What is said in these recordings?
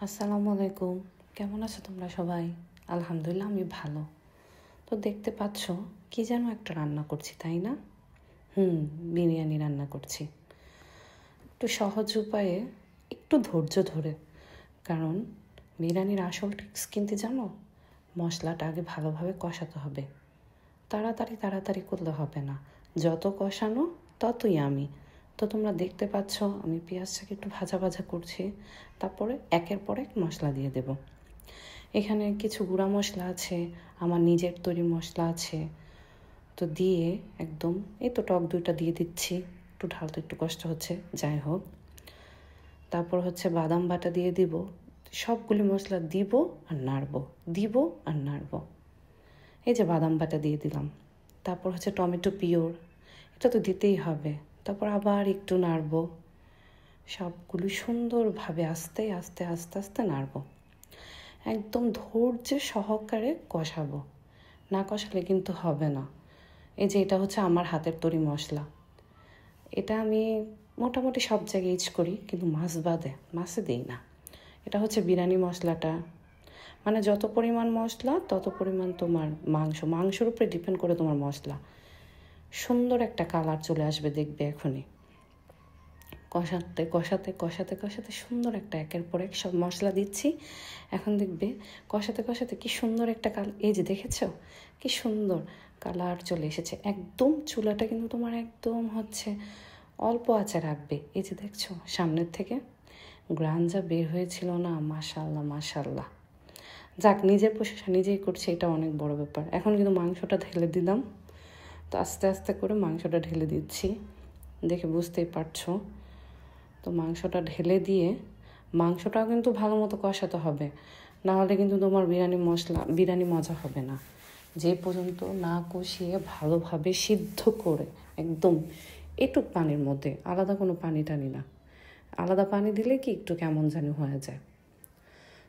আসসালামু আলাইকুম। কেমন আছো তোমরা সবাই? আলহামদুলিল্লাহ আমি ভালো। তো দেখতে পাচ্ছ কি যেন একটা রান্না করছি, তাই না? বিরিয়ানি রান্না করছি একটু সহজ উপায়ে, একটু ধৈর্য ধরে। কারণ বিরিয়ানির আসল ট্রিক্স কিন্তু জানো, মশলাটা আগে ভালোভাবে কষাতে হবে। তাড়াতাড়ি তাড়াতাড়ি করলে হবে না, যত কষানো ততই আমি। তো তোমরা দেখতে পাচ্ছ আমি পেঁয়াজটাকে একটু ভাজা ভাজা করছি, তারপরে একের পর এক মশলা দিয়ে দেব। এখানে কিছু গুঁড়া মশলা আছে, আমার নিজের তৈরি মশলা আছে। তো দিয়ে একদম এই তো টক দুইটা দিয়ে দিচ্ছি। একটু ঢালতে একটু কষ্ট হচ্ছে, যাই হোক। তারপর হচ্ছে বাদাম বাটা দিয়ে দিব। সবগুলি মশলা দিব আর নাড়ব, দিব আর নাড়ব। এই যে বাদাম বাটা দিয়ে দিলাম। তারপর হচ্ছে টমেটো পিওর, এটা তো দিতেই হবে। তারপর আবার একটু নাড়ব, সবগুলো সুন্দরভাবে আস্তে আস্তে আস্তে আস্তে নাড়ব। একদম ধৈর্য সহকারে কষাবো, না কষালে কিন্তু হবে না। এই যে এটা হচ্ছে আমার হাতের তৈরি মশলা, এটা আমি মোটামুটি সব জায়গায় ইউজ করি, কিন্তু মাছ বাদে, মাছে দিই না। এটা হচ্ছে বিরিয়ানি মশলাটা, মানে যত পরিমাণ মশলা তত পরিমাণ তোমার মাংসের উপরে ডিপেন্ড করে তোমার মশলা। সুন্দর একটা কালার চলে আসবে, দেখবে এখনই। কষাতে কষাতে কষাতে কষাতে সুন্দর একটা, একের পর এক সব মশলা দিচ্ছি। এখন দেখবে কষাতে কষাতে কি সুন্দর একটা এই যে দেখেছো কি সুন্দর কালার চলে এসেছে। একদম চুলাটা কিন্তু তোমার একদম হচ্ছে অল্প আঁচে রাখবে। এই যে দেখছো সামনের থেকে গ্রান যা বের হয়েছিল না, মাশাল্লাহ মাশাল্লাহ। যাক, নিজের প্রশংসা নিজেই করছে, এটা অনেক বড় ব্যাপার। এখন কিন্তু মাংসটা ঢেলে দিলাম। তো আস্তে আস্তে করে মাংসটা ঢেলে দিচ্ছি, দেখে বুঝতেই পারছো। তো মাংসটা ঢেলে দিয়ে মাংসটাও কিন্তু ভালো মতো কষাতে হবে, না হলে কিন্তু তোমার বিরিয়ানি মজা হবে না। যে পর্যন্ত না কষিয়ে ভালোভাবে সিদ্ধ করে একদম এটুক পানির মধ্যে, আলাদা কোনো পানি টানি না। আলাদা পানি দিলে কি একটু কেমন জানি হয়ে যায়।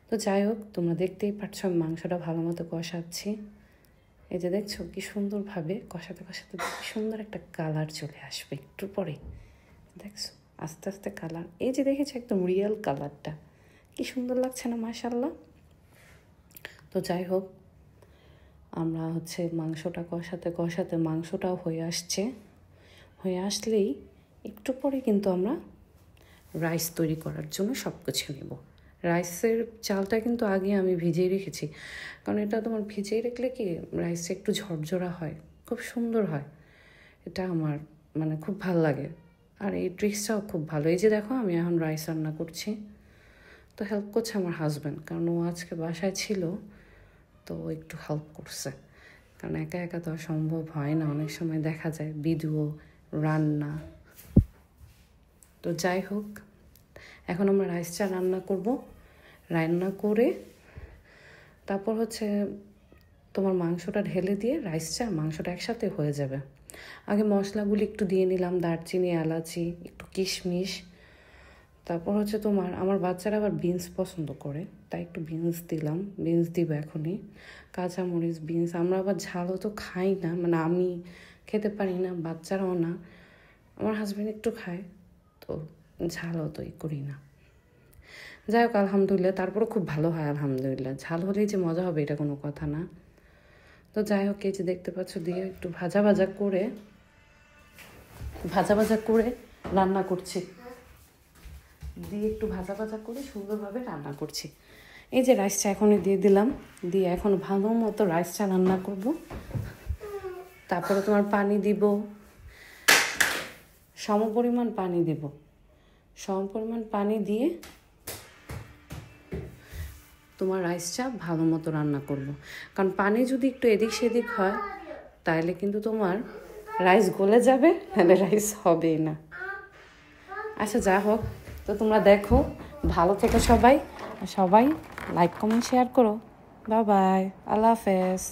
তো যাই হোক, তোমরা দেখতেই পাচ্ছ আমি মাংসটা ভালো মতো কষাচ্ছি। এই যে দেখছো কি সুন্দরভাবে কষাতে কষাতে কি সুন্দর একটা কালার চলে আসবে একটু পরে। দেখছো আস্তে আস্তে কালার, এই যে দেখেছি একদম রিয়েল কালারটা, কি সুন্দর লাগছে না মাশাল্লাহ। তো যাই হোক, আমরা হচ্ছে মাংসটা কষাতে কষাতে মাংসটাও হয়ে আসছে। হয়ে আসলেই একটু পরে কিন্তু আমরা রাইস তৈরি করার জন্য সব কিছু নেব। রাইসের চালটা কিন্তু আগে আমি ভিজিয়ে রেখেছি, কারণ এটা তোমার ভিজিয়ে রাখলে কি রাইসটা একটু ঝরঝরা হয়, খুব সুন্দর হয়। এটা আমার মানে খুব ভাল লাগে, আর এই ট্রিক্সটাও খুব ভালো। এই যে দেখো আমি এখন রাইস রান্না করছি, তো হেল্প করছে আমার হাজব্যান্ড, কারণ ও আজকে বাসায় ছিল, তো ও একটু হেল্প করছে। কারণ একা একা তো সম্ভব হয় না, অনেক সময় দেখা যায় ভিডিও রান্না। তো যাই হোক, এখন আমরা রাইসটা রান্না করব। রান্না করে তারপর হচ্ছে তোমার মাংসটা ঢেলে দিয়ে মাংসটা একসাথে হয়ে যাবে। আগে মশলাগুলি একটু দিয়ে নিলাম, দারচিনি, এলাচি, একটু কিশমিশ। তারপর হচ্ছে আমার বাচ্চারা আবার বিনস পছন্দ করে, তাই একটু বিনস দিলাম, বিনস দিব এখনই। কাঁচামরিচ, বিনস, আমরা আবার ঝালও তো খাই না, মানে আমি খেতে পারি না, বাচ্চারাও না। আমার হাজব্যান্ড একটু খায়, তো ঝালও তো করি না। যাই হোক, আলহামদুলিল্লাহ, তারপরে খুব ভালো হয় আলহামদুলিল্লাহ। ঝাল হলেই যে মজা হবে এটা কোনো কথা না। তো যাই হোক, এই যে দেখতে পাচ্ছ দিয়ে একটু ভাজা ভাজা করে রান্না করছি, দিয়ে একটু ভাজা ভাজা করে সুন্দরভাবে রান্না করছি। এই যে রাইসটা এখনই দিয়ে দিলাম, দিয়ে এখন ভালো মতো রাইসটা রান্না করব। তারপরে তোমার পানি দিব, সমপরিমাণ পানি দিয়ে তোমার রাইসটা ভালো মতো রান্না করব। কারণ পানি যদি একটু এদিক সেদিক হয় তাহলে কিন্তু তোমার রাইস গলে যাবে, তাহলে রাইস হবেই না। আচ্ছা যা হোক, তো তোমরা দেখো, ভালো থেকো সবাই, সবাই লাইক কমেন্ট শেয়ার করো। বাই বাই, আল্লাহ হাফেজ।